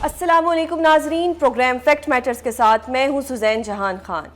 السلام علیکم ناظرین، پروگرام فیکٹ میٹرز کے ساتھ میں ہوں سزین جہان خان۔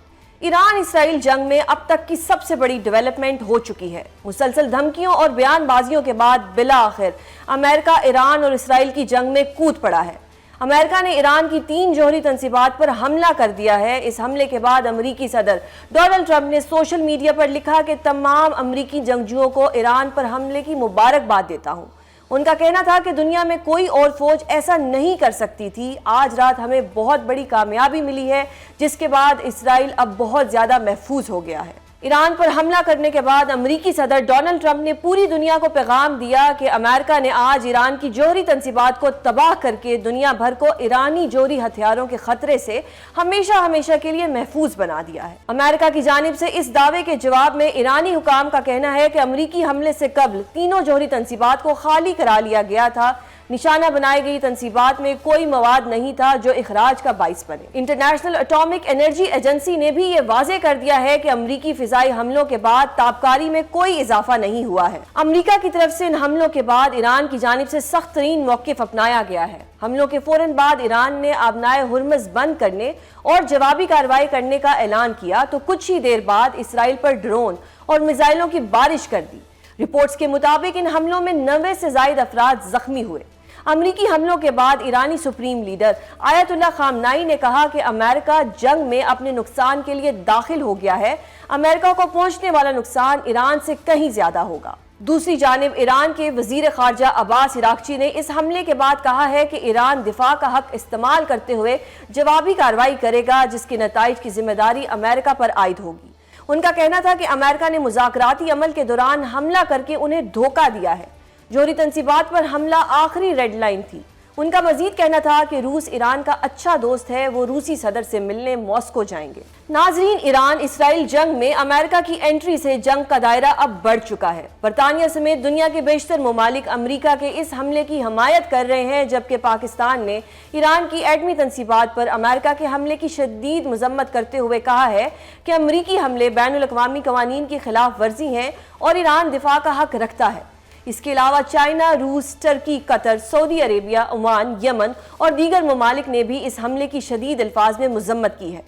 ایران اسرائیل جنگ میں اب تک کی سب سے بڑی ڈیولپمنٹ ہو چکی ہے۔ مسلسل دھمکیوں اور بیان بازیوں کے بعد بالآخر امریکہ ایران اور اسرائیل کی جنگ میں کود پڑا ہے۔ امریکہ نے ایران کی 3 جوہری تنصیبات پر حملہ کر دیا ہے۔ اس حملے کے بعد امریکی صدر ڈونلڈ ٹرمپ نے سوشل میڈیا پر لکھا کہ تمام امریکی جنگجوؤں کو ایران پر حملے کی مبارکباد دیتا ہوں۔ ان کا کہنا تھا کہ دنیا میں کوئی اور فوج ایسا نہیں کر سکتی تھی۔ آج رات ہمیں بہت بڑی کامیابی ملی ہے، جس کے بعد اسرائیل اب بہت زیادہ محفوظ ہو گیا ہے۔ ایران پر حملہ کرنے کے بعد امریکی صدر ڈونلڈ ٹرمپ نے پوری دنیا کو پیغام دیا کہ امریکہ نے آج ایران کی جوہری تنصیبات کو تباہ کر کے دنیا بھر کو ایرانی جوہری ہتھیاروں کے خطرے سے ہمیشہ کے لیے محفوظ بنا دیا ہے۔ امریکہ کی جانب سے اس دعوے کے جواب میں ایرانی حکام کا کہنا ہے کہ امریکی حملے سے قبل تینوں جوہری تنصیبات کو خالی کرا لیا گیا تھا۔ نشانہ بنائی گئی تنصیبات میں کوئی مواد نہیں تھا جو اخراج کا باعث بنے۔ انٹرنیشنل اٹامک انرجی ایجنسی نے بھی یہ واضح کر دیا ہے کہ امریکی فضائی حملوں کے بعد تابکاری میں کوئی اضافہ نہیں ہوا ہے۔ امریکہ کی طرف سے ان حملوں کے بعد ایران کی جانب سے سخت ترین موقف اپنایا گیا ہے۔ حملوں کے فوراً بعد ایران نے آبنائے ہرمز بند کرنے اور جوابی کارروائی کرنے کا اعلان کیا تو کچھ ہی دیر بعد اسرائیل پر ڈرون اور میزائلوں کی بارش کر دی۔ رپورٹس کے مطابق ان حملوں میں 90 سے زائد افراد زخمی ہوئے۔ امریکی حملوں کے بعد ایرانی سپریم لیڈر آیت اللہ خامنائی نے کہا کہ امریکہ جنگ میں اپنے نقصان کے لیے داخل ہو گیا ہے۔ امریکہ کو پہنچنے والا نقصان ایران سے کہیں زیادہ ہوگا۔ دوسری جانب ایران کے وزیر خارجہ عباس عراقچی نے اس حملے کے بعد کہا ہے کہ ایران دفاع کا حق استعمال کرتے ہوئے جوابی کارروائی کرے گا، جس کے نتائج کی ذمہ داری امریکہ پر عائد ہوگی۔ ان کا کہنا تھا کہ امریکہ نے مذاکراتی عمل کے دوران حملہ کر کے انہیں دھوکہ دیا ہے۔ جوہری تنصیبات پر حملہ آخری ریڈ لائن تھی۔ ان کا مزید کہنا تھا کہ روس ایران کا اچھا دوست ہے، وہ روسی صدر سے ملنے ماسکو جائیں گے۔ ناظرین، ایران اسرائیل جنگ میں امریکہ کی انٹری سے جنگ کا دائرہ اب بڑھ چکا ہے۔ برطانیہ سمیت دنیا کے بیشتر ممالک امریکہ کے اس حملے کی حمایت کر رہے ہیں، جبکہ پاکستان نے ایران کی ایٹمی تنصیبات پر امریکہ کے حملے کی شدید مذمت کرتے ہوئے کہا ہے کہ امریکی حملے بین الاقوامی قوانین کی خلاف ورزی ہیں اور ایران دفاع کا حق رکھتا ہے۔ اس کے علاوہ چائنا، روس، ترکی، قطر، سعودی عربیہ، عمان، یمن اور دیگر ممالک نے بھی اس حملے کی شدید الفاظ میں مذمت کی ہے۔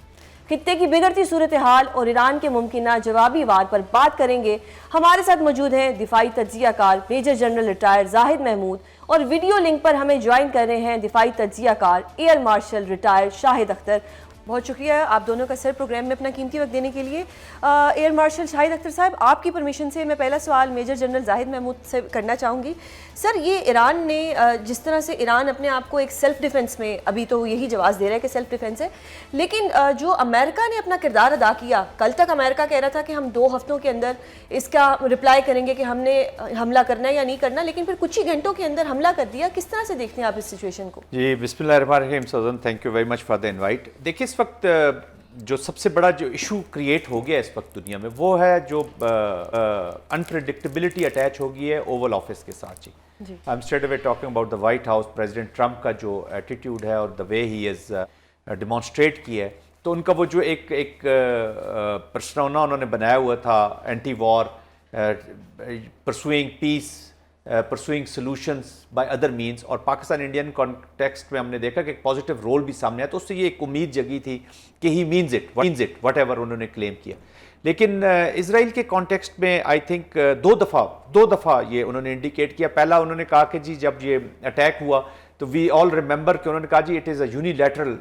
خطے کی بگڑتی صورتحال اور ایران کے ممکنہ جوابی وار پر بات کریں گے۔ ہمارے ساتھ موجود ہیں دفاعی تجزیہ کار میجر جنرل ریٹائر زاہد محمود، اور ویڈیو لنک پر ہمیں جوائن کر رہے ہیں دفاعی تجزیہ کار ایئر مارشل ریٹائر شاہد اختر۔ بہت شکریہ آپ دونوں کا سر پروگرام میں اپنا قیمتی وقت دینے کے لیے۔ ایئر مارشل شاہد اختر صاحب، آپ کی پرمیشن سے میں پہلا سوال میجر جنرل زاہد محمود سے کرنا چاہوں گی۔ سر، یہ ایران نے جس طرح سے ایران اپنے آپ کو ایک سیلف ڈیفنس میں، ابھی تو یہی جواز دے رہا ہے کہ سیلف ڈیفنس ہے، لیکن جو امریکہ نے اپنا کردار ادا کیا، کل تک امریکہ کہہ رہا تھا کہ ہم 2 ہفتوں کے اندر اس کا رپلائی کریں گے کہ ہم نے حملہ کرنا ہے یا نہیں کرنا، لیکن پھر کچھ ہی گھنٹوں کے اندر حملہ کر دیا۔ کس طرح سے دیکھتے ہیں آپ اس سچویشن کو؟ جی بسم اللہ الرحمن الرحیم Susan, thank you very much for the invite. دیکھیے، اس وقت جو سب سے بڑا جو ایشو کریٹ ہو گیا اس وقت دنیا میں، وہ ہے جو انپریڈکٹیبلٹی اٹیچ ہو گئی ہے اوول آفس کے ساتھ۔ جی I am straight away talking about the White House, president Trump کا جو ایٹیٹیوڈ ہے اور دا وے ہی از ڈیمانسٹریٹ کیا ہے، تو ان کا وہ جو ایک پرسونا انہوں نے بنایا ہوا تھا، anti war, pursuing peace, pursuing solutions by other means, اور پاکستان انڈین کانٹیکسٹ میں ہم نے دیکھا کہ ایک پازیٹیو رول بھی سامنے آیا، تو اس سے یہ ایک امید جگی تھی کہ ہی مینز اٹ وٹ ایور انہوں نے کلیم کیا۔ لیکن اسرائیل کے کانٹیکسٹ میں آئی تھنک دو دفعہ یہ انہوں نے انڈیکیٹ کیا۔ پہلا انہوں نے کہا کہ جی جب یہ اٹیک ہوا تو وی آل ریممبر کہ انہوں نے کہا جی اٹ از اے یونیلیٹرل،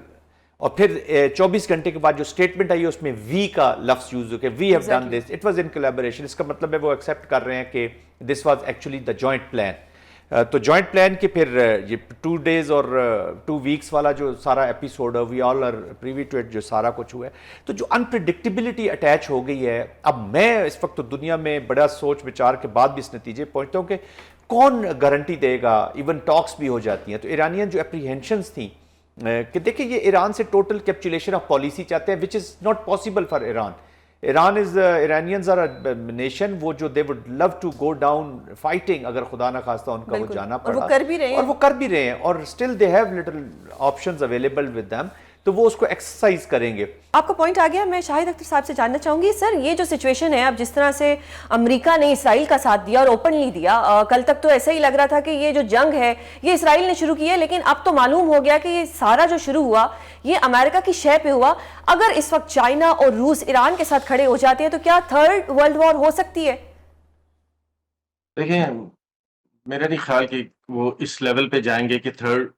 اور پھر 24 گھنٹے کے بعد جو اسٹیٹمنٹ آئی اس میں وی کا لفظ یوز ہو کہ we have done this, it was in collaboration. اس کا مطلب ہے وہ ایکسیپٹ کر رہے ہیں کہ this was actually the joint plan. تو جوائنٹ پلان کے پھر یہ 2 days اور 2 weeks والا جو سارا ایپیسوڈ ہے، وی آل آر پریوی ٹو اٹ، جو سارا کچھ ہوا ہے، تو جو انپریڈکٹیبلٹی اٹیچ ہو گئی ہے، اب میں اس وقت تو دنیا میں بڑا سوچ بچار کے بعد بھی اس نتیجے پہنچتا ہوں کہ کون گارنٹی دے گا، ایون ٹاکس بھی ہو جاتی ہیں۔ تو ایرانین جو اپریہینشنز تھیں کہ دیکھیں یہ ایران سے ٹوٹل کیپچولیشن آف پالیسی چاہتے ہیں، which is not possible for Iran. Iranians are a nation وہ جو they would love to go down fighting اگر خدا نہ خواستہ ان کا وہ جانا پڑا، اور وہ کر بھی رہے ہیں، اور still they have little options available with them۔ تو وہ اس کو ایکسرسائز کریں گے. آپ کا پوائنٹ آ گیا. میں شاہد اختر صاحب سے جاننا چاہوں گی سر یہ جو سچویشن ہے اب جس طرح سے امریکہ نے اسرائیل کا ساتھ دیا اور اوپنلی دیا, کل تک تو ایسا ہی لگ رہا تھا کہ یہ جو جنگ ہے یہ اسرائیل نے شروع کی ہے, لیکن اب تو معلوم ہو گیا کہ یہ سارا جو شروع ہوا یہ امریکہ کی شے پہ ہوا. اگر اس وقت چائنا اور روس ایران کے ساتھ کھڑے ہو جاتے ہیں تو کیا تھرڈ ورلڈ وار ہو سکتی ہے؟ دیکھیں میرا نہیں خیال کہ وہ اس لیول پہ جائیں گے کہ تھرڈ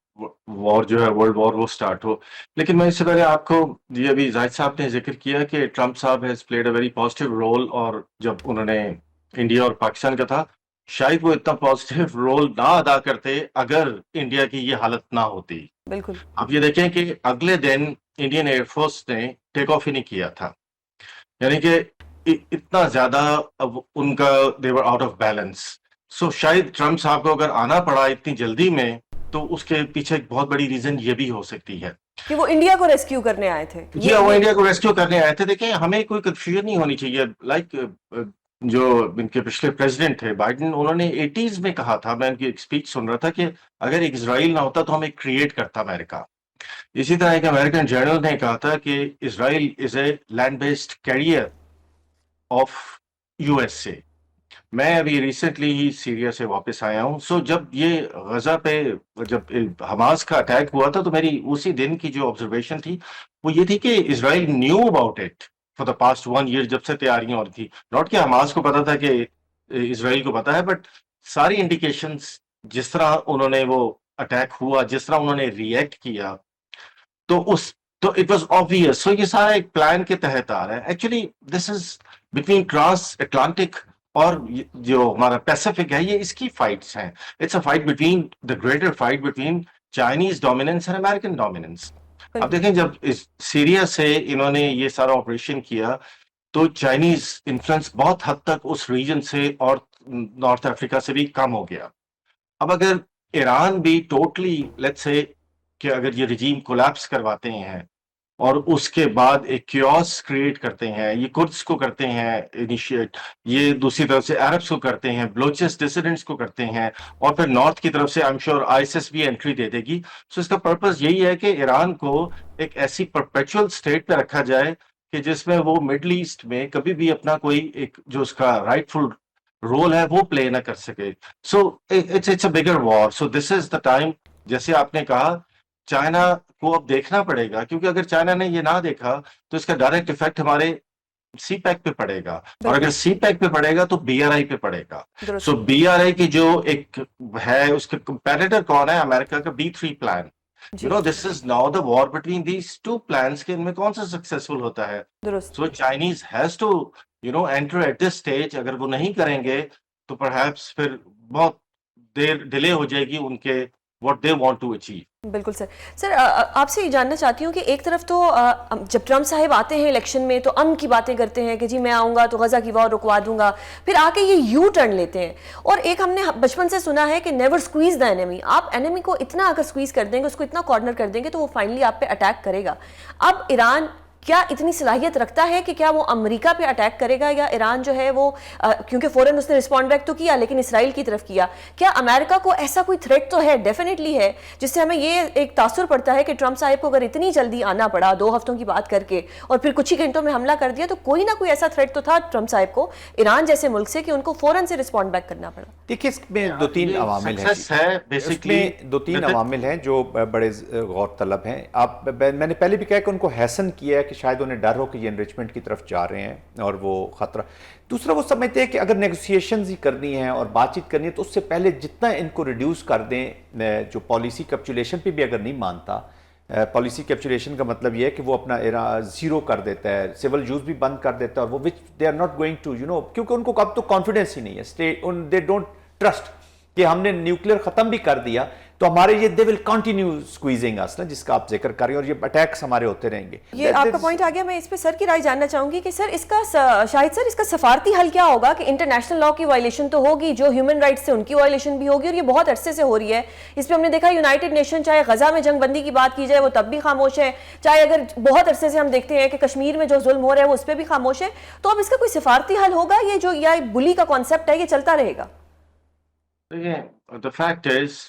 وار جو ہے ورلڈ وار وہ سٹارٹ ہو. لیکن میں اس سے پہلے آپ کو یہ ابھی زاہد صاحب نے ذکر کیا کہ ٹرمپ صاحب has played a very positive role, اور جب انہوں نے انڈیا اور پاکستان کا تھا شاید وہ اتنا پازیٹیو رول نہ ادا کرتے اگر انڈیا کی یہ حالت نہ ہوتی. بالکل. آپ یہ دیکھیں کہ اگلے دن انڈین ایئر فورس نے ٹیک آف ہی نہیں کیا تھا, یعنی کہ اتنا زیادہ اب ان کا دے ور آؤٹ آف بیلنس. سو شاید ٹرمپ صاحب کو اگر آنا پڑا اتنی جلدی میں تو اس کے پیچھے ایک بہت بڑی ریزن یہ بھی ہو سکتی ہے کہ وہ انڈیا کو ریسکیو کرنے آئے تھے. جی وہ انڈیا کو ریسکیو کرنے آئے تھے. دیکھیں ہمیں کوئی کنفیوژن نہیں ہونی چاہیے. لائک جو ان کے پچھلے پریزیڈنٹ تھے بائیڈن, انہوں نے 80s میں کہا تھا, میں ان کی ایک اسپیچ سن رہا تھا کہ اگر ایک اسرائیل نہ ہوتا تو ہمیں کریٹ کرتا امریکہ. اسی طرح ایک امریکن جرنل نے کہا تھا کہ Israel is a land based carrier of U S A. میں ابھی ریسنٹلی ہی سیریا سے واپس آیا ہوں. سو جب یہ غزہ پہ جب حماس کا اٹیک ہوا تھا تو میری اسی دن کی جو آبزرویشن تھی وہ یہ تھی کہ Israel knew about it for the past 1 year, جب سے تیاریاں ہو رہی تھی. ناٹ کہ حماس کو پتا تھا کہ اسرائیل کو پتا ہے, بٹ ساری انڈیکیشنز جس طرح انہوں نے وہ اٹیک ہوا, جس طرح انہوں نے ریئیکٹ کیا, تو اٹ واز آبویس. سو یہ سارا ایک پلان کے تحت آ رہا ہے. Actually this is between transatlantic اور جو ہمارا پیسیفک ہے, یہ اس کی فائٹس ہیں. It's a fight between the greater fight between Chinese dominance and American dominance. اب دیکھیں جب سیریا سے انہوں نے یہ سارا آپریشن کیا تو چائنیز انفلوئنس بہت حد تک اس ریجن سے اور نارتھ افریقہ سے بھی کم ہو گیا. اب اگر ایران بھی ٹوٹلی لیٹس سے کہ اگر یہ رجیم کولیپس کرواتے ہیں اور اس کے بعد ایک کیوس کریٹ کرتے ہیں, یہ کردس کو کرتے ہیں انیشیٹ, یہ دوسری طرف سے عربس کو کرتے ہیں, بلوچس ڈیسیڈنٹس کو کرتے ہیں, اور پھر نارتھ کی طرف سے آئی ایم شیور آئیسس بھی انٹری دے دے گی. سو اس کا پرپز یہی ہے کہ ایران کو ایک ایسی پرپیچول اسٹیٹ پہ رکھا جائے کہ جس میں وہ مڈل ایسٹ میں کبھی بھی اپنا کوئی ایک جو اس کا رائٹ فل رول ہے وہ پلے نہ کر سکے. So it's a bigger war. So this is the time, جیسے آپ نے کہا چائنا کو اب دیکھنا پڑے گا, کیونکہ اگر چائنا نے یہ نہ دیکھا تو اس کا ڈائریکٹ افیکٹ ہمارے سی پیک پہ پڑے گا, اور اگر سی پیک پہ پڑے گا تو بی آر آئی پہ پڑے گا. سو بی آر آئی کی جو ایک ہے اس کا کمپیٹیٹر کون ہے, امریکہ کا B3 plan. You know this is now the war between these two plans, کہ ان میں کون سا سکسیسفل ہوتا ہے. So Chinese has to you know enter at this stage. اگر وہ نہیں کریں گے تو پرہیپس پھر بہت دیر ڈیلے ہو جائے گی ان کے what they want to achieve. بالکل سر آپ سے یہ جاننا چاہتی ہوں کہ ایک طرف تو جب ٹرمپ صاحب آتے ہیں الیکشن میں تو امن کی باتیں کرتے ہیں کہ جی میں آؤں گا تو غزہ کی وار رکوا دوں گا, پھر آ کے یہ یو ٹرن لیتے ہیں, اور ایک ہم نے بچپن سے سنا ہے کہ نیور سکویز دا انیمی. آپ انیمی کو اتنا اگر سکویز کر دیں گے, اس کو اتنا کارنر کر دیں گے تو وہ فائنلی آپ پہ اٹیک کرے گا. اب ایران کیا اتنی صلاحیت رکھتا ہے کہ کیا وہ امریکہ پہ اٹیک کرے گا, یا ایران جو ہے وہ کیونکہ فوراً اس نے رسپونڈ بیک تو کیا لیکن اسرائیل کی طرف کیا, کیا امریکہ کو ایسا کوئی تھریٹ تو ہے, ڈیفینیٹلی ہے, جس سے ہمیں یہ ایک تاثر پڑتا ہے کہ ٹرمپ صاحب کو اگر اتنی جلدی آنا پڑا 2 ہفتوں کی بات کر کے اور پھر کچھ ہی گھنٹوں میں حملہ کر دیا, تو کوئی نہ کوئی ایسا تھریٹ تو تھا ٹرمپ صاحب کو ایران جیسے ملک سے کہ ان کو فوراً سے رسپونڈ بیک کرنا پڑا. دیکھیں اس میں 2-3 عوامل ہیں, اس میں 2-3 عوامل ہیں جو بڑے غور طلب ہیں. میں نے پہلے بھی کہا کہ ان کو حسن کیا ہے کہ شاید انہیں ڈر ہو کہ یہ انریچمنٹ کی طرف جا رہے ہیں اور وہ خطرہ. دوسرا وہ سمجھتے ہیں کہ اگر نیگوسیشنز ہی کرنی ہے اور بات چیت کرنی ہے تو اس سے پہلے جتنا ان کو ریڈیوس کر دیں, جو پالیسی کیپچولیشن پہ بھی اگر نہیں مانتا, پالیسی کیپچولیشن کا مطلب یہ ہے کہ وہ اپنا زیرو کر دیتا ہے, سول یوز بھی بند کر دیتا ہے, اور وہ which they are not going to you know, کیونکہ ان کو اب تو کانفیڈنس ہی نہیں ہے, دے ڈونٹ ٹرسٹ کہ ہم نے نیوکلیئر ختم بھی کر دیا تو ہمارے یہ دے ول کنٹینیو سکویزنگ اس نا, جس کا آپ ذکر کر رہے ہیں, اور یہ اٹیکس ہمارے ہوتے رہیں گے. یہ آپ کا پوائنٹ آ گیا. میں اس پہ سر کی رائے جاننا چاہوں گی کہ سر اس کا شاہد سر اس کا سفارتی حل کیا ہوگا, کہ انٹرنیشنل لا کی وائلیشن تو ہوگی, جو ہیومن رائٹس سے ان کی وائلیشن بھی ہوگی, اور یہ بہت عرصے سے ہو رہی ہے. اس پہ ہم نے دیکھا یونائٹڈ نیشن چاہے غزہ میں جنگ بندی کی بات کی جائے وہ تب بھی خاموش ہے, چاہے اگر بہت عرصے سے ہم دیکھتے ہیں کہ کشمیر میں جو ظلم ہو رہا ہے وہ اس پہ بھی خاموش ہے. تو اب اس کا کوئی سفارتی حل ہوگا, یہ جو یا بلی کا کانسیپٹ ہے یہ چلتا رہے گا؟ دیکھیں the fact is,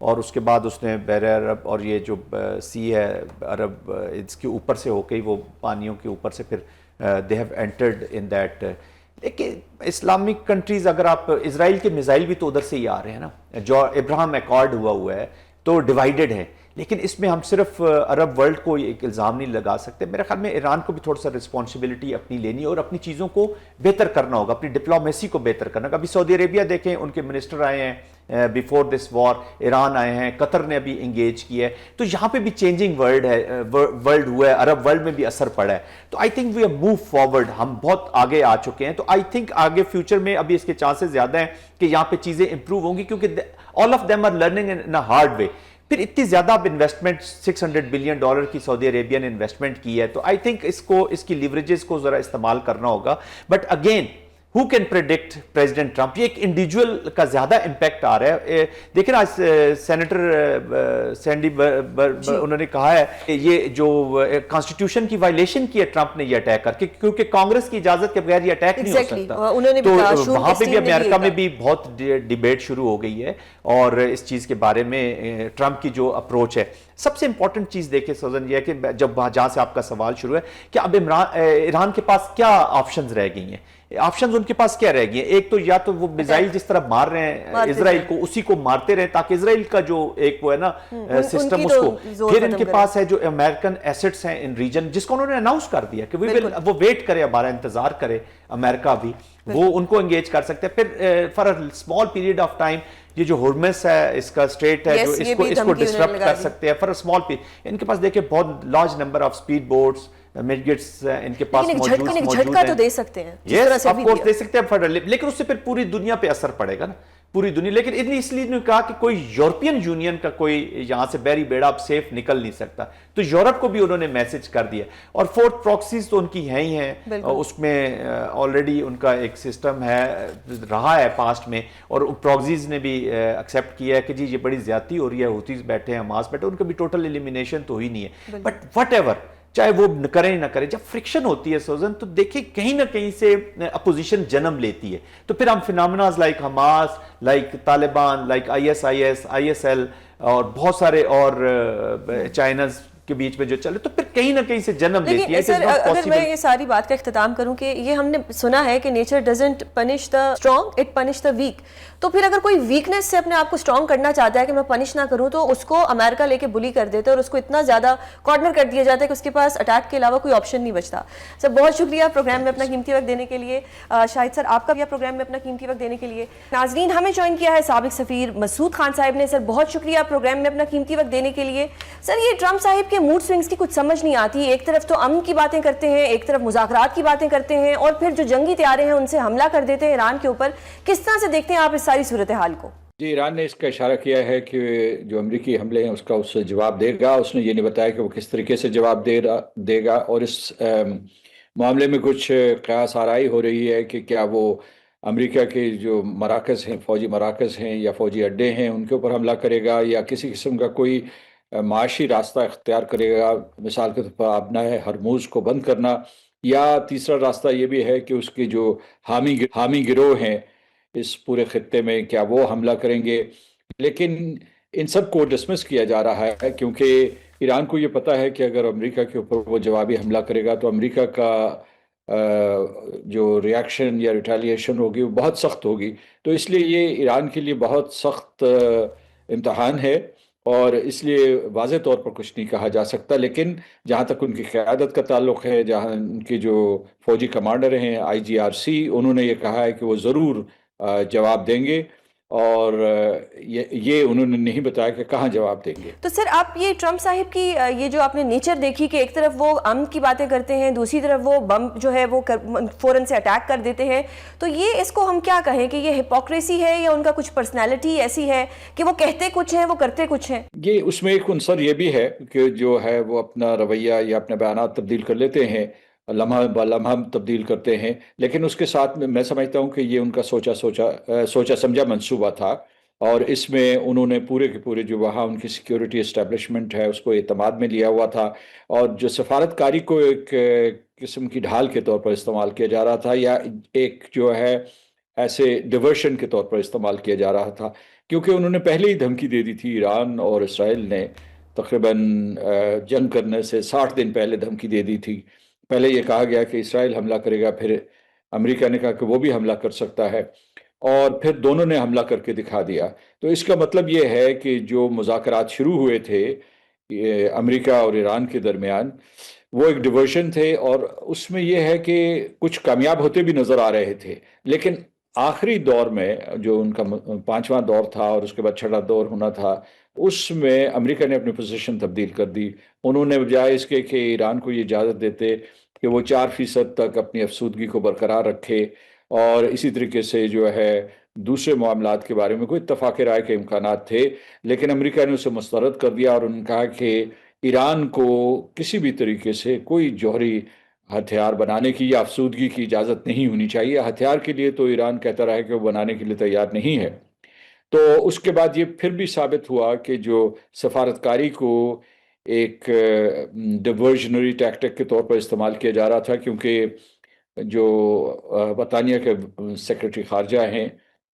اور اس کے بعد اس نے بحر عرب اور یہ جو سی ہے عرب اس کے اوپر سے ہو کے وہ پانیوں کے اوپر سے پھر they have entered in that. لیکن اسلامک کنٹریز اگر آپ اسرائیل کے میزائل بھی تو ادھر سے ہی آ رہے ہیں نا, جو ابراہم ایکارڈ ہوا ہے تو ڈیوائیڈڈ ہے, لیکن اس میں ہم صرف عرب ورلڈ کو ایک الزام نہیں لگا سکتے. میرے خیال میں ایران کو بھی تھوڑا سا رسپانسبلٹی اپنی لینی ہے اور اپنی چیزوں کو بہتر کرنا ہوگا, اپنی ڈپلومیسی کو بہتر کرنا ہوگا. ابھی سعودی عربیہ دیکھیں, ان کے منسٹر آئے ہیں بیفور دس وار, ایران آئے ہیں, قطر نے ابھی انگیج کیا ہے, تو یہاں پہ بھی چینجنگ ورلڈ ہوا ہے, عرب ورلڈ میں بھی اثر پڑا ہے. تو I think we are move forward, ہم بہت آگے آ چکے ہیں. تو آئی تھنک آگے فیوچر میں ابھی اس کے چانسز زیادہ ہیں کہ یہاں پہ چیزیں امپروو ہوں گی, کیونکہ all of them are learning in hard way. پھر اتنی زیادہ اب انویسٹمنٹ $600 بلین کی سعودی عربیہ نے انویسٹمنٹ کی ہے, تو آئی تھنک اس کی لیوریجز کو ذرا استعمال کرنا ہوگا. But again who can predict president Trump, یہ ایک انڈیویجول کا زیادہ امپیکٹ آ رہا ہے. دیکھیں نا سینیٹر سینڈی انہوں نے کہا ہے کہ یہ جو کانسٹیٹیوشن کی وائلیشن کی ہے ٹرمپ نے یہ اٹیک کر کے, کیونکہ کانگریس کی اجازت کے بغیر یہ اٹیک نہیں ہو سکتا. تو وہاں پہ بھی امریکہ میں بھی بہت ڈیبیٹ شروع ہو گئی ہے اور اس چیز کے بارے میں ٹرمپ کی جو اپروچ ہے. سب سے امپورٹنٹ چیز دیکھیں سوزن یہ ہے کہ جب جہاں سے آپ کا سوال شروع ہے کہ اب ایران کے پاس کیا آپشنز رہ گئی ہیں. آپشنز ان کے پاس کیا رہ گئی ہیں, ایک تو یا تو وہ میزائل جس طرح مار رہے ہیں اسرائیل کو, اسی کو مارتے رہیں تاکہ اسرائیل کا جو ایک وہ ہے نا سسٹم, اس کو. پھر ان کے پاس ہے جو امریکن ایسٹس ہیں ان ریجن, جس کو انہوں نے اناؤنس کر دیا کہ وہ ویٹ کرے, ہمارا انتظار کرے امریکہ بھی, وہ ان کو انگیج کر سکتے ہیں. پھر for a small period of time یہ جو ہرمس ہے اس کا اسٹیٹ ہے جو اس کو ڈسٹرپٹ کر سکتے ہیں فار اے اسمال پیریڈ. ان کے پاس دیکھیں بہت large number of speed boats midgets ان کے پاس موجود ہیں. جھٹکا تو دے سکتے ہیں, یس آف کورس دے سکتے ہیں, لیکن اس سے پھر پوری دنیا پہ اثر پڑے گا نا, پوری دنیا. لیکن اس لیے نے کہا کہ کوئی یورپین یونین کا کوئی یہاں سے بحری بیڑا اب سیف نکل نہیں سکتا, تو یورپ کو بھی انہوں نے میسج کر دیا. اور فورتھ پراکسیز تو ان کی ہیں ہی ہیں, اس میں آلریڈی ان کا ایک سسٹم ہے رہا ہے پاسٹ میں, اور پراکسیز نے بھی ایکسیپٹ کیا ہے کہ جی یہ بڑی زیادتی ہو رہی ہے, ہوتیز بیٹھے ہیں, حماس بیٹھے, ان کا بھی ٹوٹل ایلیمینیشن تو ہی نہیں ہے. بٹ وٹ ایور, چاہے وہ کریں نہ کریں, جب فرکشن ہوتی ہے سوزن تو دیکھیں کہیں نہ کہیں سے اپوزیشن جنم لیتی ہے. تو پھر ہم فینامناز like Hamas, like Taliban, like ISIS, اور بہت سارے اور چائناز کے بیچ میں جو چلے, تو پھر کہیں نہ کہیں سے جنم لیتی ہے. اگر میں یہ ساری بات کا اختتام کروں کہ یہ ہم نے سنا ہے کہ nature doesn't punish the strong, it punish the weak. تو پھر اگر کوئی ویکنس سے اپنے آپ کو اسٹرانگ کرنا چاہتا ہے کہ میں پنش نہ کروں, تو اس کو امریکہ لے کے بلی کر دیتا ہے اور اس کو اتنا زیادہ کارنر کر دیا جاتا ہے کہ اس کے پاس اٹیک کے علاوہ کوئی آپشن نہیں بچتا. سر بہت شکریہ پروگرام میں اپنا قیمتی وقت دینے کے لیے. شاہد سر آپ کا بھی پروگرام میں اپنا قیمتی وقت دینے کے لیے. ناظرین ہمیں جوائن کیا ہے سابق سفیر مسعود خان صاحب نے. سر بہت شکریہ پروگرام میں اپنا قیمتی وقت دینے کے لیے. سر یہ ٹرمپ صاحب کے موڈ سوئنگز کی کچھ سمجھ نہیں آتی, ایک طرف تو امن کی باتیں کرتے ہیں, ایک طرف مذاکرات کی باتیں کرتے ہیں, اور پھر جو جنگی طیارے ہیں ان سے حملہ کر دیتے ہیں ایران کے اوپر. کس طرح سے دیکھتے ہیں آپ اس ساری صورتحال کو؟ جی, ایران نے اس کا اشارہ کیا ہے کہ جو امریکی حملے ہیں اس کا اس سے جواب دے گا. اس نے یہ نہیں بتایا کہ وہ کس طریقے سے جواب دے گا, اور اس معاملے میں کچھ قیاس آرائی ہو رہی ہے کہ کیا وہ امریکہ کے جو مراکز ہیں, فوجی مراکز ہیں یا فوجی اڈے ہیں, ان کے اوپر حملہ کرے گا, یا کسی قسم کا کوئی معاشی راستہ اختیار کرے گا, مثال کے طور پر آبنائے ہرموز کو بند کرنا, یا تیسرا راستہ یہ بھی ہے کہ اس کے جو حامی گروہ ہیں اس پورے خطے میں کیا وہ حملہ کریں گے. لیکن ان سب کو ڈسمس کیا جا رہا ہے کیونکہ ایران کو یہ پتہ ہے کہ اگر امریکہ کے اوپر وہ جوابی حملہ کرے گا تو امریکہ کا جو ریاکشن یا ریٹیلیشن ہوگی وہ بہت سخت ہوگی. تو اس لیے یہ ایران کے لیے بہت سخت امتحان ہے, اور اس لیے واضح طور پر کچھ نہیں کہا جا سکتا. لیکن جہاں تک ان کی قیادت کا تعلق ہے, جہاں ان کے جو فوجی کمانڈر ہیں IGRC, انہوں نے یہ کہا ہے کہ وہ ضرور جواب دیں گے, اور یہ انہوں نے نہیں بتایا کہ کہاں جواب دیں گے. تو سر آپ یہ ٹرمپ صاحب کی یہ جو آپ نے نیچر دیکھی کہ ایک طرف وہ امن کی باتیں کرتے ہیں, دوسری طرف وہ بم جو ہے وہ فوراً سے اٹیک کر دیتے ہیں, تو یہ اس کو ہم کیا کہیں کہ یہ ہپوکریسی ہے یا ان کا کچھ پرسنالٹی ایسی ہے کہ وہ کہتے کچھ ہیں وہ کرتے کچھ ہیں؟ یہ اس میں ایک عنصر یہ بھی ہے کہ جو ہے وہ اپنا رویہ یا اپنے بیانات تبدیل کر لیتے ہیں, لمحہ با لمحہ تبدیل کرتے ہیں, لیکن اس کے ساتھ میں سمجھتا ہوں کہ یہ ان کا سوچا سمجھا منصوبہ تھا, اور اس میں انہوں نے پورے کے پورے جو وہاں ان کی سیکیورٹی اسٹیبلشمنٹ ہے اس کو اعتماد میں لیا ہوا تھا, اور جو سفارتکاری کو ایک قسم کی ڈھال کے طور پر استعمال کیا جا رہا تھا, یا ایک جو ہے ایسے ڈیورشن کے طور پر استعمال کیا جا رہا تھا. کیونکہ انہوں نے پہلے ہی دھمکی دے دی تھی، ایران اور اسرائیل نے تقریباً جنگ کرنے سے 60 دن پہلے دھمکی دے دی تھی. پہلے یہ کہا گیا کہ اسرائیل حملہ کرے گا، پھر امریکہ نے کہا کہ وہ بھی حملہ کر سکتا ہے، اور پھر دونوں نے حملہ کر کے دکھا دیا. تو اس کا مطلب یہ ہے کہ جو مذاکرات شروع ہوئے تھے امریکہ اور ایران کے درمیان، وہ ایک ڈیورژن تھے، اور اس میں یہ ہے کہ کچھ کامیاب ہوتے بھی نظر آ رہے تھے. لیکن آخری دور میں جو ان کا 5واں دور تھا اور اس کے بعد 6واں دور ہونا تھا، اس میں امریکہ نے اپنی پوزیشن تبدیل کر دی. انہوں نے بجائے اس کے کہ ایران کو یہ اجازت دیتے کہ وہ 4% تک اپنی افسودگی کو برقرار رکھے، اور اسی طریقے سے جو ہے دوسرے معاملات کے بارے میں کوئی اتفاق رائے کے امکانات تھے، لیکن امریکہ نے اسے مسترد کر دیا، اور انہوں نے کہا کہ ایران کو کسی بھی طریقے سے کوئی جوہری ہتھیار بنانے کی یا افسودگی کی اجازت نہیں ہونی چاہیے. ہتھیار کے لیے تو ایران کہتا رہا ہے کہ وہ بنانے کے لیے تیار نہیں ہے. تو اس کے بعد یہ پھر بھی ثابت ہوا کہ جو سفارتکاری کو ایک ڈیورژنری ٹیکٹک کے طور پر استعمال کیا جا رہا تھا، کیونکہ جو برطانیہ کے سیکرٹری خارجہ ہیں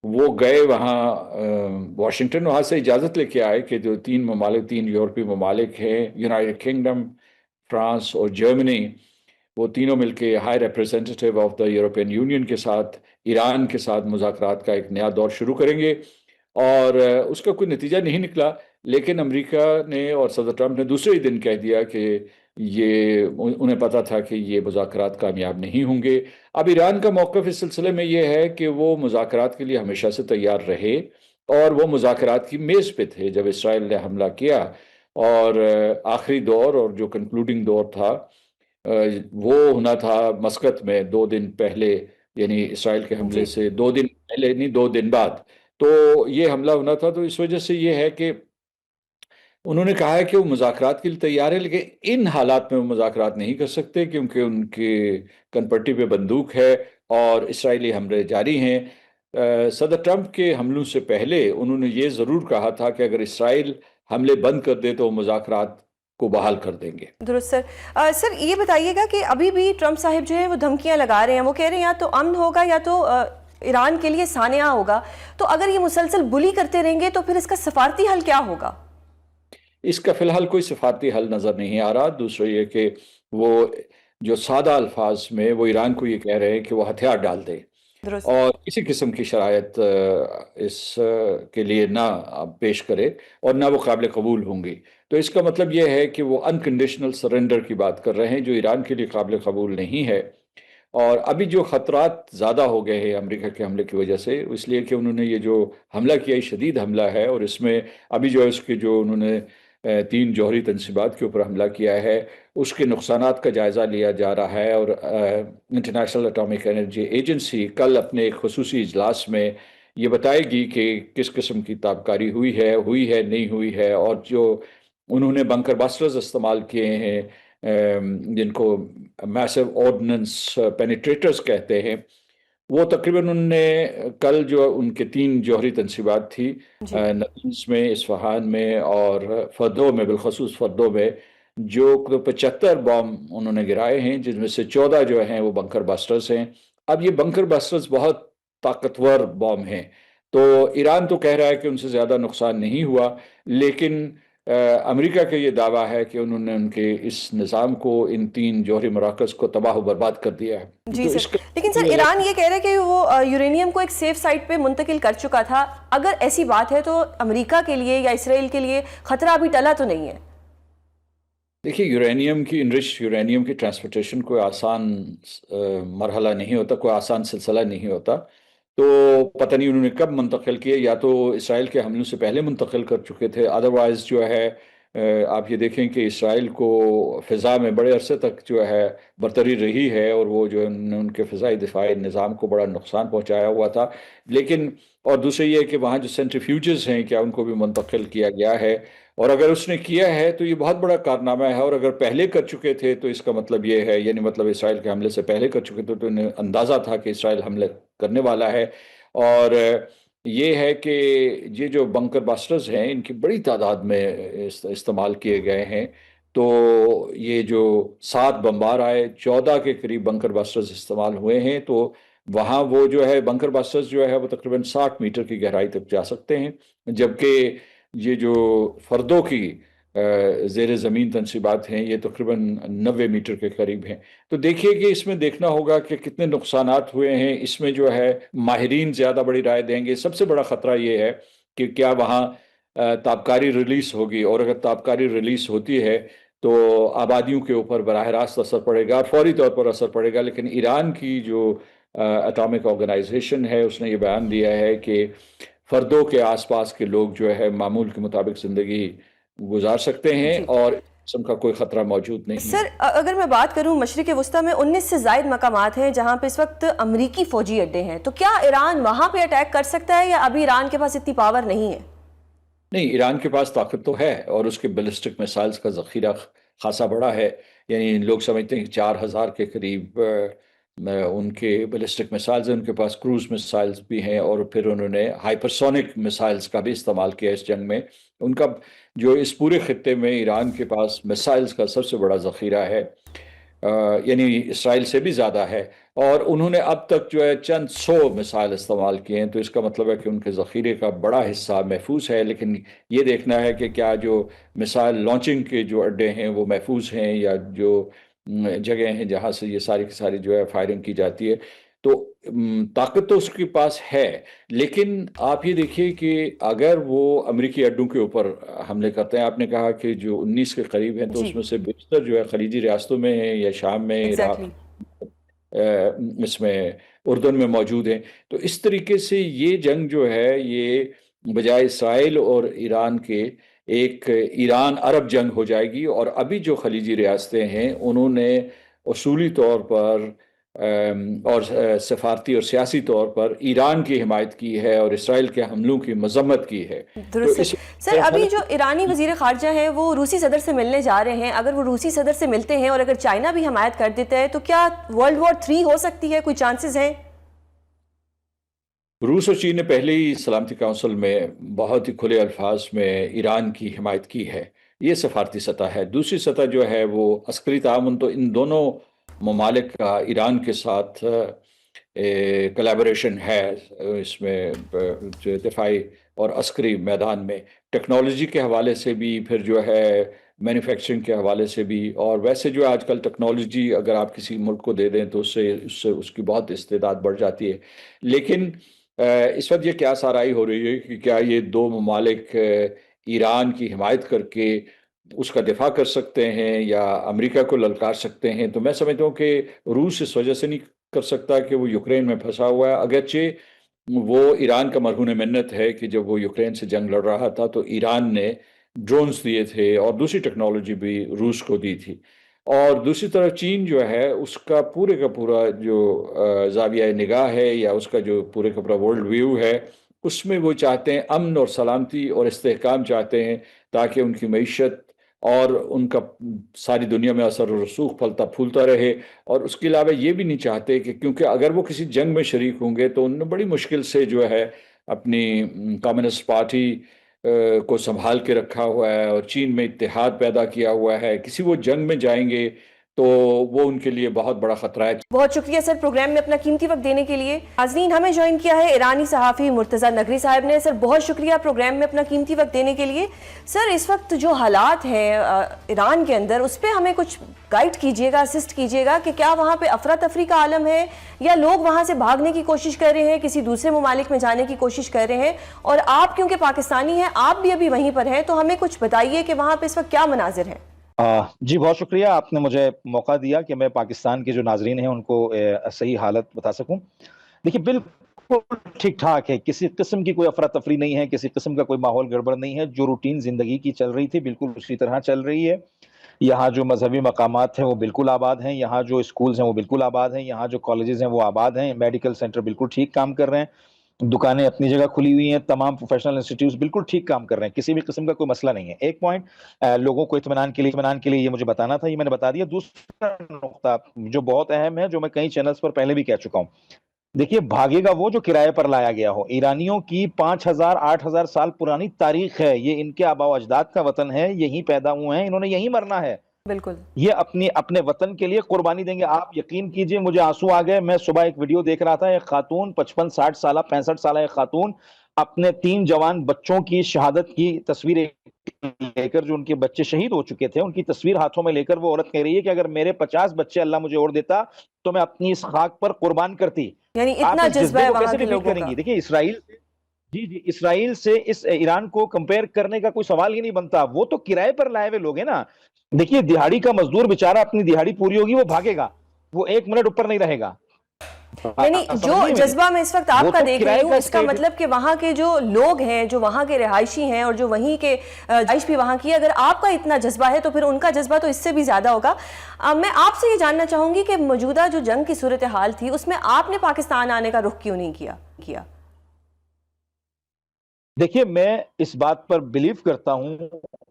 وہ گئے وہاں واشنگٹن، وہاں سے اجازت لے کے آئے کہ جو 3 یورپی ممالک ہیں، یونائٹڈ کنگڈم، فرانس اور جرمنی، وہ تینوں مل کے high representative of the European union کے ساتھ ایران کے ساتھ مذاکرات کا ایک نیا دور شروع کریں گے. اور اس کا کوئی نتیجہ نہیں نکلا، لیکن امریکہ نے اور صدر ٹرمپ نے دوسرے ہی دن کہہ دیا کہ یہ انہیں پتا تھا کہ یہ مذاکرات کامیاب نہیں ہوں گے. اب ایران کا موقف اس سلسلے میں یہ ہے کہ وہ مذاکرات کے لیے ہمیشہ سے تیار رہے، اور وہ مذاکرات کی میز پہ تھے جب اسرائیل نے حملہ کیا. اور آخری دور اور جو کنکلوڈنگ دور تھا وہ ہونا تھا مسقط میں 2 دن پہلے، یعنی اسرائیل کے حملے سے 2 دن پہلے نہیں، 2 دن بعد. تو یہ حملہ ہونا تھا. تو اس وجہ سے یہ ہے کہ انہوں نے کہا ہے کہ وہ مذاکرات کے لیے تیار ہے، لیکن ان حالات میں وہ مذاکرات نہیں کر سکتے کیونکہ ان کے کنپٹی پہ بندوق ہے اور اسرائیلی حملے جاری ہیں. صدر ٹرمپ کے حملوں سے پہلے انہوں نے یہ ضرور کہا تھا کہ اگر اسرائیل حملے بند کر دے تو وہ مذاکرات کو بحال کر دیں گے. درست سر. سر یہ بتائیے گا کہ ابھی بھی ٹرمپ صاحب جو ہیں وہ دھمکیاں لگا رہے ہیں، وہ کہہ رہے ہیں یا تو امن ہوگا یا تو ایران کے لیے سانحہ ہوگا. تو اگر یہ مسلسل بلی کرتے رہیں گے تو پھر اس کا سفارتی حل کیا ہوگا؟ اس کا فی الحال کوئی سفارتی حل نظر نہیں آ رہا. دوسرا یہ کہ وہ جو سادہ الفاظ میں وہ ایران کو یہ کہہ رہے ہیں کہ وہ ہتھیار ڈال دے، اور کسی قسم کی شرائط اس کے لیے نہ پیش کرے اور نہ وہ قابل قبول ہوں گی. تو اس کا مطلب یہ ہے کہ وہ انکنڈیشنل سرنڈر کی بات کر رہے ہیں، جو ایران کے لیے قابل قبول نہیں ہے. اور ابھی جو خطرات زیادہ ہو گئے ہیں امریکہ کے حملے کی وجہ سے، اس لیے کہ انہوں نے یہ جو حملہ کیا یہ شدید حملہ ہے، اور اس میں ابھی جو اس کے جو انہوں نے 3 جوہری تنصیبات کے اوپر حملہ کیا ہے اس کے نقصانات کا جائزہ لیا جا رہا ہے. اور انٹرنیشنل اٹامک انرجی ایجنسی کل اپنے ایک خصوصی اجلاس میں یہ بتائے گی کہ کس قسم کی تابکاری ہوئی ہے نہیں ہوئی ہے. اور جو انہوں نے بنکر باسٹرز استعمال کیے ہیں جن کو میسو آرڈننس پینیٹریٹرز کہتے ہیں، وہ تقریباً انہوں نے کل جو ان کے 3 جوہری تنصیبات تھی نتنز میں، اصفہان میں اور فردو میں، بالخصوص فردو میں، جو 75 بام انہوں نے گرائے ہیں، جن میں سے 14 جو ہیں وہ بنکر باسٹرز ہیں. اب یہ بنکر باسٹرز بہت طاقتور بام ہیں، تو ایران تو کہہ رہا ہے کہ ان سے زیادہ نقصان نہیں ہوا، لیکن امریکہ کا یہ دعویٰ ہے کہ انہوں نے ان کے اس نظام کو، ان 3 جوہری مراکز کو تباہ و برباد کر دیا ہے. جی سر، لیکن سر ایران یہ کہہ رہا ہے کہ وہ یورینیم کو ایک سیف سائٹ پہ منتقل کر چکا تھا. اگر ایسی بات ہے تو امریکہ کے لیے یا اسرائیل کے لیے خطرہ ابھی ٹلا تو نہیں ہے؟ دیکھیے، انرچ یورینیم کی ٹرانسپورٹیشن کوئی آسان مرحلہ نہیں ہوتا، کوئی آسان سلسلہ نہیں ہوتا. تو پتہ نہیں انہوں نے کب منتقل کیے، یا تو اسرائیل کے حملوں سے پہلے منتقل کر چکے تھے. ادروائز جو ہے آپ یہ دیکھیں کہ اسرائیل کو فضا میں بڑے عرصے تک جو ہے برتری رہی ہے، اور وہ جو ان کے فضائی دفاعی نظام کو بڑا نقصان پہنچایا ہوا تھا. لیکن اور دوسرے یہ کہ وہاں جو سینٹریفیوجز ہیں کیا ان کو بھی منتقل کیا گیا ہے، اور اگر اس نے کیا ہے تو یہ بہت بڑا کارنامہ ہے. اور اگر پہلے کر چکے تھے تو اس کا مطلب یہ ہے، یعنی مطلب اسرائیل کے حملے سے پہلے کر چکے تھے تو انہیں اندازہ تھا کہ اسرائیل حملے کرنے والا ہے. اور یہ ہے کہ یہ جو بنکر باسٹرز ہیں ان کی بڑی تعداد میں استعمال کیے گئے ہیں. تو یہ جو 7 بمبار آئے، 14 کے قریب بنکر باسٹرز استعمال ہوئے ہیں. تو وہاں وہ جو ہے بنکر باسٹرز جو ہے وہ تقریباً 60 میٹر کی گہرائی تک جا سکتے ہیں، جبکہ یہ جو فردوں کی زیر زمین تنصیبات ہیں یہ تقریباً 90 میٹر کے قریب ہیں۔ تو دیکھیے کہ اس میں دیکھنا ہوگا کہ کتنے نقصانات ہوئے ہیں، اس میں جو ہے ماہرین زیادہ بڑی رائے دیں گے۔ سب سے بڑا خطرہ یہ ہے کہ کیا وہاں تابکاری ریلیز ہوگی، اور اگر تابکاری ریلیز ہوتی ہے تو آبادیوں کے اوپر براہ راست اثر پڑے گا، فوری طور پر اثر پڑے گا۔ لیکن ایران کی جو اٹامک آرگنائزیشن ہے اس نے یہ بیان دیا ہے کہ فردوں کے آس پاس کے لوگ جو ہے معمول کے مطابق زندگی گزار سکتے ہیں جی اور قسم کا کوئی خطرہ موجود نہیں ہے۔ سر اگر میں بات کروں مشرق وسطیٰ میں 19 سے زائد مقامات ہیں جہاں پہ اس وقت امریکی فوجی اڈے ہیں، تو کیا ایران وہاں پہ اٹیک کر سکتا ہے یا ابھی ایران کے پاس اتنی پاور نہیں ہے؟ نہیں، ایران کے پاس طاقت تو ہے اور اس کے بیلسٹک میسائلز کا ذخیرہ خاصا بڑا ہے، یعنی لوگ سمجھتے ہیں کہ 4000 کے قریب ان کے بیلسٹک میسائلز ہیں، ان کے پاس کروز میسائلز بھی ہیں، اور پھر انہوں نے ہائپرسونک میسائلز کا بھی استعمال کیا اس جنگ میں۔ ان کا جو اس پورے خطے میں ایران کے پاس میسائلز کا سب سے بڑا ذخیرہ ہے، یعنی اسرائیل سے بھی زیادہ ہے، اور انہوں نے اب تک جو ہے چند 100 میسائل استعمال کیے ہیں، تو اس کا مطلب ہے کہ ان کے ذخیرے کا بڑا حصہ محفوظ ہے۔ لیکن یہ دیکھنا ہے کہ کیا جو میسائل لانچنگ کے جو اڈے ہیں وہ محفوظ ہیں، یا جو جگہ ہیں جہاں سے یہ ساری کی ساری جو ہے فائرنگ کی جاتی ہے۔ تو طاقت تو اس کے پاس ہے، لیکن آپ یہ دیکھیے کہ اگر وہ امریکی اڈوں کے اوپر حملے کرتے ہیں، آپ نے کہا کہ جو 19 کے قریب ہیں تو جی اس میں سے بیشتر جو ہے خلیجی ریاستوں میں ہیں یا شام میں، عراق، اس میں اردن میں موجود ہیں۔ تو اس طریقے سے یہ جنگ جو ہے یہ بجائے اسرائیل اور ایران کے ایک ایران عرب جنگ ہو جائے گی، اور ابھی جو خلیجی ریاستیں ہیں انہوں نے اصولی طور پر اور سفارتی اور سیاسی طور پر ایران کی حمایت کی ہے اور اسرائیل کے حملوں کی مذمت کی ہے۔ درست۔ سر ابھی جو ایرانی وزیر خارجہ ہیں وہ روسی صدر سے ملنے جا رہے ہیں، اگر وہ روسی صدر سے ملتے ہیں اور اگر چائنا بھی حمایت کر دیتا ہے تو کیا ورلڈ وار 3 ہو سکتی ہے؟ کوئی چانسز ہیں؟ روس اور چین نے پہلے ہی سلامتی کونسل میں بہت ہی کھلے الفاظ میں ایران کی حمایت کی ہے، یہ سفارتی سطح ہے۔ دوسری سطح جو ہے وہ عسکری تعاون، تو ان دونوں ممالک کا ایران کے ساتھ کولیبوریشن ہے اس میں، جو دفاعی اور عسکری میدان میں، ٹیکنالوجی کے حوالے سے بھی، پھر جو ہے مینوفیکچرنگ کے حوالے سے بھی، اور ویسے جو آج کل ٹیکنالوجی اگر آپ کسی ملک کو دے دیں تو اس سے اس کی بہت استعداد بڑھ جاتی ہے۔ لیکن اس وقت یہ کیا سارائی ہو رہی ہے کہ کیا یہ دو ممالک ایران کی حمایت کر کے اس کا دفاع کر سکتے ہیں یا امریکہ کو للکار سکتے ہیں؟ تو میں سمجھتا ہوں کہ روس اس وجہ سے نہیں کر سکتا کہ وہ یوکرین میں پھنسا ہوا ہے، اگرچہ وہ ایران کا مرہون منت ہے کہ جب وہ یوکرین سے جنگ لڑ رہا تھا تو ایران نے ڈرونز دیے تھے اور دوسری ٹیکنالوجی بھی روس کو دی تھی۔ اور دوسری طرف چین جو ہے اس کا پورا جو زاویہ نگاہ ہے یا اس کا جو پورے کا پورا ورلڈ ویو ہے، اس میں وہ چاہتے ہیں امن اور سلامتی اور استحکام چاہتے ہیں، تاکہ ان کی معیشت اور ان کا ساری دنیا میں اثر و رسوخ پھلتا پھولتا رہے۔ اور اس کے علاوہ یہ بھی نہیں چاہتے کہ کیونکہ اگر وہ کسی جنگ میں شریک ہوں گے تو انہوں نے بڑی مشکل سے جو ہے اپنی کمیونسٹ پارٹی کو سنبھال کے رکھا ہوا ہے اور چین میں اتحاد پیدا کیا ہوا ہے، کسی وہ جنگ میں جائیں گے تو وہ ان کے لیے بہت بڑا خطرہ ہے۔ بہت شکریہ سر پروگرام میں اپنا قیمتی وقت دینے کے لیے۔ ناظرین، ہمیں جوائن کیا ہے ایرانی صحافی مرتضیٰ نقوی صاحب نے۔ سر بہت شکریہ پروگرام میں اپنا قیمتی وقت دینے کے لیے۔ سر اس وقت جو حالات ہیں ایران کے اندر اس پہ ہمیں کچھ گائیڈ کیجیے گا، اسسٹ کیجیے گا کہ کیا وہاں پہ افراتفری کا عالم ہے یا لوگ وہاں سے بھاگنے کی کوشش کر رہے ہیں، کسی دوسرے ممالک میں جانے کی کوشش کر رہے ہیں؟ اور آپ کیونکہ پاکستانی ہیں، آپ بھی ابھی وہیں پر ہیں، تو ہمیں کچھ بتائیے کہ وہاں پہ اس وقت کیا مناظر ہیں؟ جی بہت شکریہ، آپ نے مجھے موقع دیا کہ میں پاکستان کے جو ناظرین ہیں ان کو صحیح حالت بتا سکوں۔ دیکھیے بالکل ٹھیک ٹھاک ہے، کسی قسم کی کوئی افراتفری نہیں ہے، کسی قسم کا کوئی ماحول گڑبڑ نہیں ہے، جو روٹین زندگی کی چل رہی تھی بالکل اسی طرح چل رہی ہے۔ یہاں جو مذہبی مقامات ہیں وہ بالکل آباد ہیں، یہاں جو اسکولز ہیں وہ بالکل آباد ہیں، یہاں جو کالجز ہیں وہ آباد ہیں، میڈیکل سینٹر بالکل ٹھیک کام کر رہے ہیں، دکانیں اپنی جگہ کھلی ہوئی ہیں، تمام پروفیشنل انسٹیٹیوٹس بالکل ٹھیک کام کر رہے ہیں، کسی بھی قسم کا کوئی مسئلہ نہیں ہے۔ ایک پوائنٹ لوگوں کو اطمینان کے لیے یہ مجھے بتانا تھا، یہ میں نے بتا دیا۔ دوسرا نقطہ جو بہت اہم ہے، جو میں کئی چینلز پر پہلے بھی کہہ چکا ہوں، دیکھیے بھاگے گا وہ جو کرائے پر لایا گیا ہو۔ ایرانیوں کی 5000 8000 سال پرانی تاریخ ہے، یہ ان کے آباء و اجداد کا وطن ہے، یہیں پیدا ہوئے ہیں، انہوں نے یہیں مرنا ہے۔ بالکل یہ اپنے وطن کے لیے قربانی دیں گے. آپ یقین کیجئے مجھے آنسو آ گئے. میں صبح ایک ویڈیو دیکھ رہا تھا, ایک خاتون 55-60 سالہ 65 سالہ ایک خاتون اپنے 3 جوان بچوں کی شہادت کی تصویر لے کر, جو ان کے بچے شہید ہو چکے تھے, ان کی تصویر ہاتھوں میں لے کر وہ عورت کہہ رہی ہے کہ اگر میرے 50 بچے اللہ مجھے اور دیتا تو میں اپنی اس خاک پر قربان کرتی. یعنی آپ اتنا اس جذبہ جذبے ہے کو وہاں کیسے کے ڈیفیٹ لوگوں کریں کا. گی؟ دیکھیں اسرائیل سے اس ایران کو کمپیئر کرنے کا کوئی سوال ہی نہیں بنتا. وہ تو کرائے پر لائے ہوئے لوگ ہیں نا. دیکھیے دیہاڑی کا مزدور بیچارہ اپنی دیہاڑی پوری ہوگی وہ بھاگے گا, وہ 1 منٹ اوپر نہیں رہے گا. یعنی جو جذبہ میں اس وقت آپ کا دیکھ رہی ہوں, اس کا مطلب کہ وہاں کے جو لوگ ہیں, جو وہاں کے رہائشی ہیں اور جو وہیں کے رہائش بھی وہاں کی, اگر آپ کا اتنا جذبہ ہے تو پھر ان کا جذبہ تو اس سے بھی زیادہ ہوگا. میں آپ سے یہ جاننا چاہوں گی کہ موجودہ جو جنگ کی صورتحال تھی اس میں آپ نے پاکستان آنے کا رخ کیوں نہیں کیا؟ دیکھیے میں اس بات پر بلیو کرتا ہوں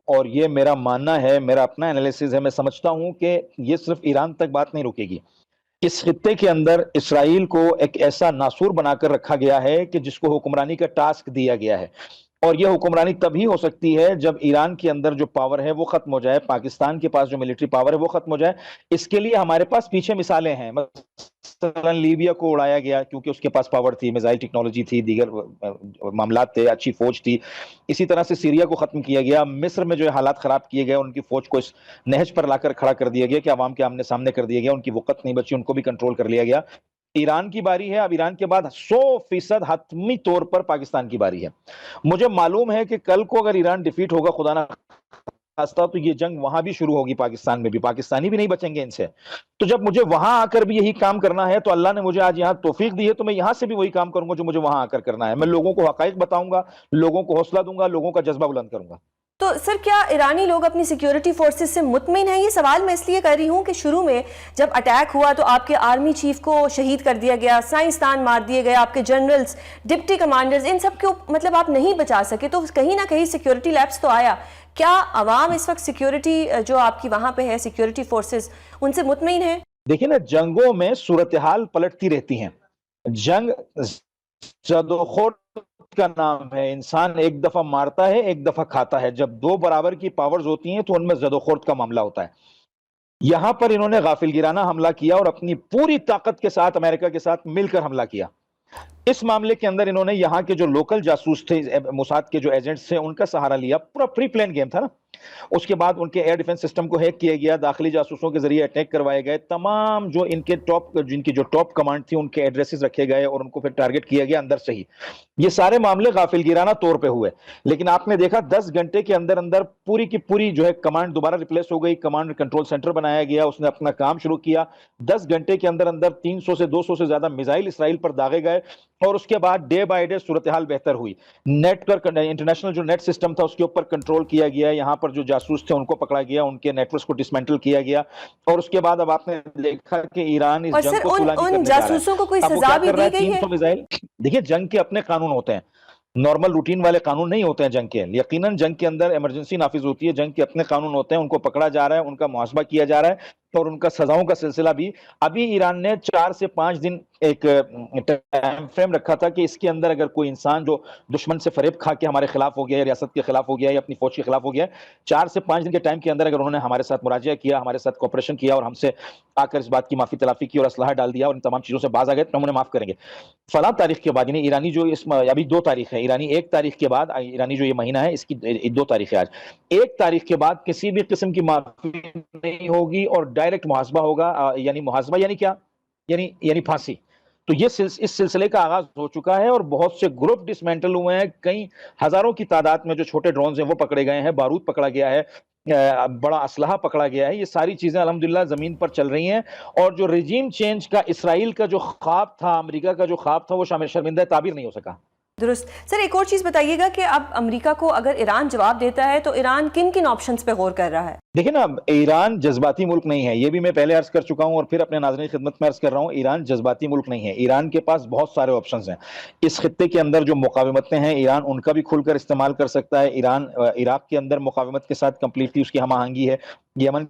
اور یہ میرا ماننا ہے, میرا اپنا انالیسز ہے. میں سمجھتا ہوں کہ یہ صرف ایران تک بات نہیں رکے گی. اس خطے کے اندر اسرائیل کو ایک ایسا ناسور بنا کر رکھا گیا ہے کہ جس کو حکمرانی کا ٹاسک دیا گیا ہے, اور یہ حکمرانی تبھی ہو سکتی ہے جب ایران کے اندر جو پاور ہے وہ ختم ہو جائے, پاکستان کے پاس جو ملٹری پاور ہے وہ ختم ہو جائے. اس کے لیے ہمارے پاس پیچھے مثالیں ہیں. مثلا لیبیا کو اڑایا گیا کیونکہ اس کے پاس پاور تھی, میزائل ٹیکنالوجی تھی, دیگر معاملات تھے, اچھی فوج تھی. اسی طرح سے سیریا کو ختم کیا گیا. مصر میں جو حالات خراب کیے گئے, ان کی فوج کو اس نہج پر لا کر کھڑا کر دیا گیا کہ عوام کے آمنے سامنے کر دیا گیا, ان کی وقت نہیں بچی, ان کو بھی کنٹرول کر لیا گیا. ایران کی باری ہے. اب ایران کے بعد 100% حتمی طور پر پاکستان کی باری ہے. مجھے معلوم ہے کہ کل کو اگر ایران ڈیفیٹ ہوگا خدا نہ خواستہ, تو یہ جنگ وہاں بھی شروع ہوگی, پاکستان میں بھی. پاکستانی بھی نہیں بچیں گے ان سے. تو جب مجھے وہاں آ کر بھی یہی کام کرنا ہے, تو اللہ نے مجھے آج یہاں توفیق دی ہے, تو میں یہاں سے بھی وہی کام کروں گا جو مجھے وہاں آ کر کرنا ہے. میں لوگوں کو حقائق بتاؤں گا, لوگوں کو حوصلہ دوں گا, لوگوں کا جذبہ بلند کروں گا. تو سر کیا ایرانی لوگ اپنی سیکیورٹی فورسز سے مطمئن ہیں؟ یہ سوال میں اس لیے کر رہی ہوں کہ شروع میں جب اٹیک ہوا تو آپ کے آرمی چیف کو شہید کر دیا گیا, سائنسدان مار دیے گئے, آپ کے جنرلز, ڈپٹی کمانڈرز, ان سب کو مطلب آپ نہیں بچا سکے, تو کہیں نہ کہیں سیکیورٹی لیپس تو آیا. کیا عوام اس وقت سیکیورٹی جو آپ کی وہاں پہ ہے, سیکیورٹی فورسز, ان سے مطمئن ہیں؟ دیکھیں نا, جنگوں میں صورتحال پلٹتی رہتی ہیں. جنگ زد و خورد کا نام ہے. انسان ایک دفعہ مارتا ہے, ایک دفعہ کھاتا ہے. جب 2 برابر کی پاورز ہوتی ہیں تو ان میں زد و خورد کا معاملہ ہوتا ہے. یہاں پر انہوں نے غافل گیرانہ حملہ کیا اور اپنی پوری طاقت کے ساتھ امریکہ کے ساتھ مل کر حملہ کیا. اس معاملے کے اندر انہوں نے یہاں کے جو لوکل جاسوس تھے, موساد کے جو ایجنٹس تھے, ان کا سہارا لیا. پورا پری پلان گیم تھا نا. اس کے بعد ان کے ایئر ڈیفنس سسٹم کو ہیک کیا گیا, داخلی جاسوسوں کے ذریعے اٹیک کروائے گئے, تمام جو ان کے جن کی جو ٹاپ کمانڈ تھی ان کے ایڈریسز رکھے گئے اور ان کو پھر ٹارگٹ کیا گیا اندر سے ہی. یہ سارے معاملے غافل گیرانہ طور پہ ہوئے. لیکن آپ نے دیکھا 10 گھنٹے کے اندر اندر پوری کی پوری جو ہے کمانڈ دوبارہ ریپلیس ہو گئی, کمانڈ کنٹرول سینٹر بنایا گیا, اس نے اپنا کام شروع کیا. 10 گھنٹے کے اندر اندر 300 سے 200 سے زیادہ میزائل اسرائیل پر داغے گئے, اور اس کے بعد ڈے بائی ڈے صورتحال بہتر ہوئی. نیٹ پر انٹرنیشنل جو نیٹ سسٹم تھا اس کے اوپر کنٹرول کیا گیا, یہاں پر جو جاسوس تھے ان کو پکڑا گیا, ان کے نیٹ ورکس کو ڈسمینٹل کیا گیا. اور اس کے بعد اب آپ نے دیکھا کہ ایران اس جنگ کو طولانی کرنے جا رہا ہے. جاسوسوں کو کوئی اب وہ سزا کیا بھی کر رہا ہے؟ دی گئی ہے؟ 300 میزائل. دیکھیے جنگ کے اپنے قانون ہوتے ہیں, نارمل روٹین والے قانون نہیں ہوتے ہیں جنگ کے. یقیناً جنگ کے اندر ایمرجنسی نافذ ہوتی ہے, جنگ کے اپنے قانون ہوتے ہیں, ان کو پکڑا جا رہا ہے, ان کا محاسبہ کیا جا رہا ہے, اور ان کا سزاؤں کا سلسلہ بھی. ابھی ایران نے 4 سے 5 دن ایک ٹائم فریم رکھا تھا کہ اس کے اندر اگر کوئی انسان جو دشمن سے فریب کھا کے ہمارے خلاف ہو گیا, یا ریاست کے خلاف ہو گیا, یا اپنی فوج کے خلاف ہو گیا, 4 سے 5 دن کے ٹائم کے اندر اگر انہوں نے ہمارے ساتھ مراجعہ کیا, ہمارے ساتھ کوپریشن کیا, اور ہم سے آ کر اس بات کی معافی تلافی کی اور اسلحہ ڈال دیا اور ان تمام چیزوں سے باز آ گئے, تو ہم انہیں معاف کریں گے. فلاں تاریخ کے بعد, یعنی ایرانی جو ابھی 2 تاریخ ہے, ایرانی 1 تاریخ کے بعد, ایرانی جو یہ مہینہ ہے اس کی 2 تاریخ ہے آج, 1 تاریخ کے بعد کسی بھی قسم کی معافی نہیں ہوگی اور ڈائریکٹ محاسبہ ہوگا. یعنی محاسبہ یعنی کیا؟ یعنی پھانسی. تو یہ اس سلسلے کا آغاز ہو چکا ہے, اور بہت سے گروپ ڈسمینٹل ہوئے ہیں. کئی ہزاروں کی تعداد میں جو چھوٹے ڈرونز ہیں وہ پکڑے گئے ہیں, بارود پکڑا گیا ہے, بڑا اسلحہ پکڑا گیا ہے. یہ ساری چیزیں الحمدللہ زمین پر چل رہی ہیں. اور جو ریجیم چینج کا اسرائیل کا جو خواب تھا, امریکہ کا جو خواب تھا, وہ شرمندہ تعبیر نہیں ہو سکا. درست. سر ایک اور چیز بتائیے گا کہ اب امریکہ کو اگر ایران جواب دیتا ہے تو ایران کن کن آپشنز پہ غور کر رہا ہے؟ دیکھیں نا, ایران جذباتی ملک نہیں ہے, یہ بھی میں پہلے عرض کر چکا ہوں اور پھر اپنے ناظرین کی خدمت میں عرض کر رہا ہوں. ایران جذباتی ملک نہیں ہے. ایران کے پاس بہت سارے آپشنز ہیں. اس خطے کے اندر جو مقاومتیں ہیں, ایران ان کا بھی کھل کر استعمال کر سکتا ہے. ایران عراق کے اندر مقاومت کے ساتھ کمپلیٹلی اس کی ہم آہنگی ہے. یمن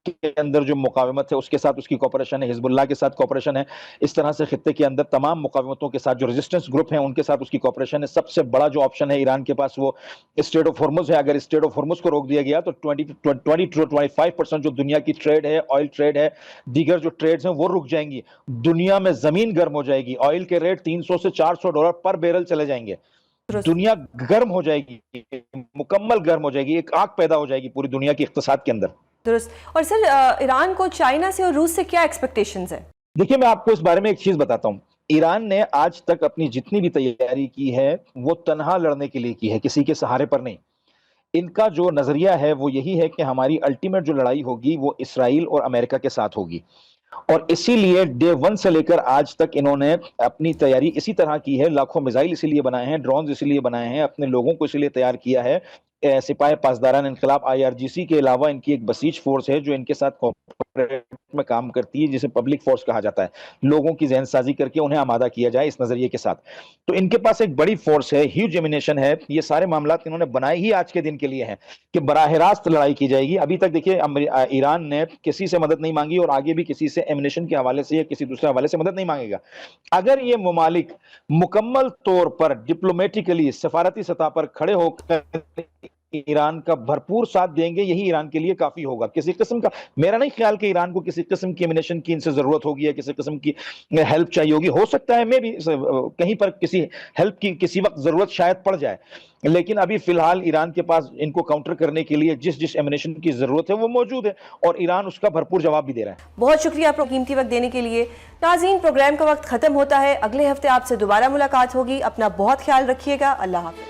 کے اندر جو مقاومت ہے اس کے ساتھ اس کی کوپریشن ہے، حزب اللہ کے ساتھ کوپریشن ہے، اس طرح سے خطے کے اندر تمام مقاومتوں کے ساتھ جو ریزسٹنس گروپ ہیں ان کے ساتھ اس کی کوپریشن ہے۔ سب سے بڑا جو آپشن ہے ایران کے پاس وہ اسٹریٹ آف ہرمز ہے۔ اگر اسٹریٹ آف ہرمز کو روک دیا گیا تو 25% جو دنیا کی ٹریڈ ہے، آئل ٹریڈ ہے، دیگر جو ٹریڈز ہیں وہ رک جائیں گی، دنیا میں زمین گرم ہو جائے گی، آئل کے ریٹ $300 سے $400 پر بیرل چلے جائیں گے، دنیا گرم ہو جائے گی، مکمل گرم ہو جائے گی، ایک آگ پیدا ہو جائے گی پوری دنیا کی اقتصاد کے اندر۔ درست۔ اور سر ایران کو چائنا سے اور روس سے کیا ایکسپیکٹیشنز ہیں؟ دیکھیں میں آپ کو اس بارے میں ایک چیز بتاتا ہوں، ایران نے آج تک اپنی جتنی بھی تیاری کی ہے وہ تنہا لڑنے کے لیے کی ہے، کسی کے سہارے پر نہیں۔ ان کا جو نظریہ ہے وہ یہی ہے کہ ہماری الٹیمیٹ جو لڑائی ہوگی وہ اسرائیل اور امریکہ کے ساتھ ہوگی، اور اسی لیے ڈے 1 سے لے کر آج تک انہوں نے اپنی تیاری اسی طرح کی ہے، لاکھوں میزائل اسی لیے بنائے ہیں، ڈرونز اسی لیے بنائے ہیں، اپنے لوگوں کو اسی لیے تیار کیا ہے۔ سپاہ پاسداران انقلاب IRGC کے علاوہ ان کی ایک بسیج فورس ہے جو ان کے ساتھ کوآپریٹ میں کام کرتی ہے، جسے پبلک فورس کہا جاتا ہے، لوگوں کی ذہن سازی کر کے انہیں آمادہ کیا جائے اس نظریے کے ساتھ۔ تو ان کے پاس ایک بڑی فورس ہے، ہیوج ایمینیشن ہے، یہ سارے معاملات انہوں نے بنائے ہی آج کے دن کے لیے ہیں کہ براہ راست لڑائی کی جائے گی۔ ابھی تک دیکھیے ایران نے کسی سے مدد نہیں مانگی اور آگے بھی کسی سے ایمینیشن کے حوالے سے یا کسی دوسرے حوالے سے مدد نہیں مانگے گا۔ اگر یہ ممالک مکمل طور پر ڈپلومیٹیکلی سفارتی سطح پر کھڑے ہو کر ایران کا بھرپور ساتھ دیں گے، یہی ایران کے لیے کافی ہوگا۔ کسی قسم کا میرا نہیں خیال کہ ایران کو کسی قسم کی ایمینیشن کی ان سے ضرورت ہوگی یا کسی قسم کی ہیلپ چاہیے ہوگی، ہو سکتا ہے میں بھی کہیں پر کسی ہیلپ کی کسی وقت ضرورت شاید پڑ جائے، لیکن ابھی فی الحال ایران کے پاس ان کو کاؤنٹر کرنے کے لیے جس ایمینیشن کی ضرورت ہے وہ موجود ہے، اور ایران اس کا بھرپور جواب بھی دے رہا ہے۔ بہت شکریہ آپ کو قیمتی وقت دینے کے لیے۔ ناظرین، پروگرام کا وقت ختم ہوتا ہے، اگلے ہفتے آپ سے دوبارہ ملاقات ہوگی، اپنا بہت خیال رکھیے گا، اللہ حافظ۔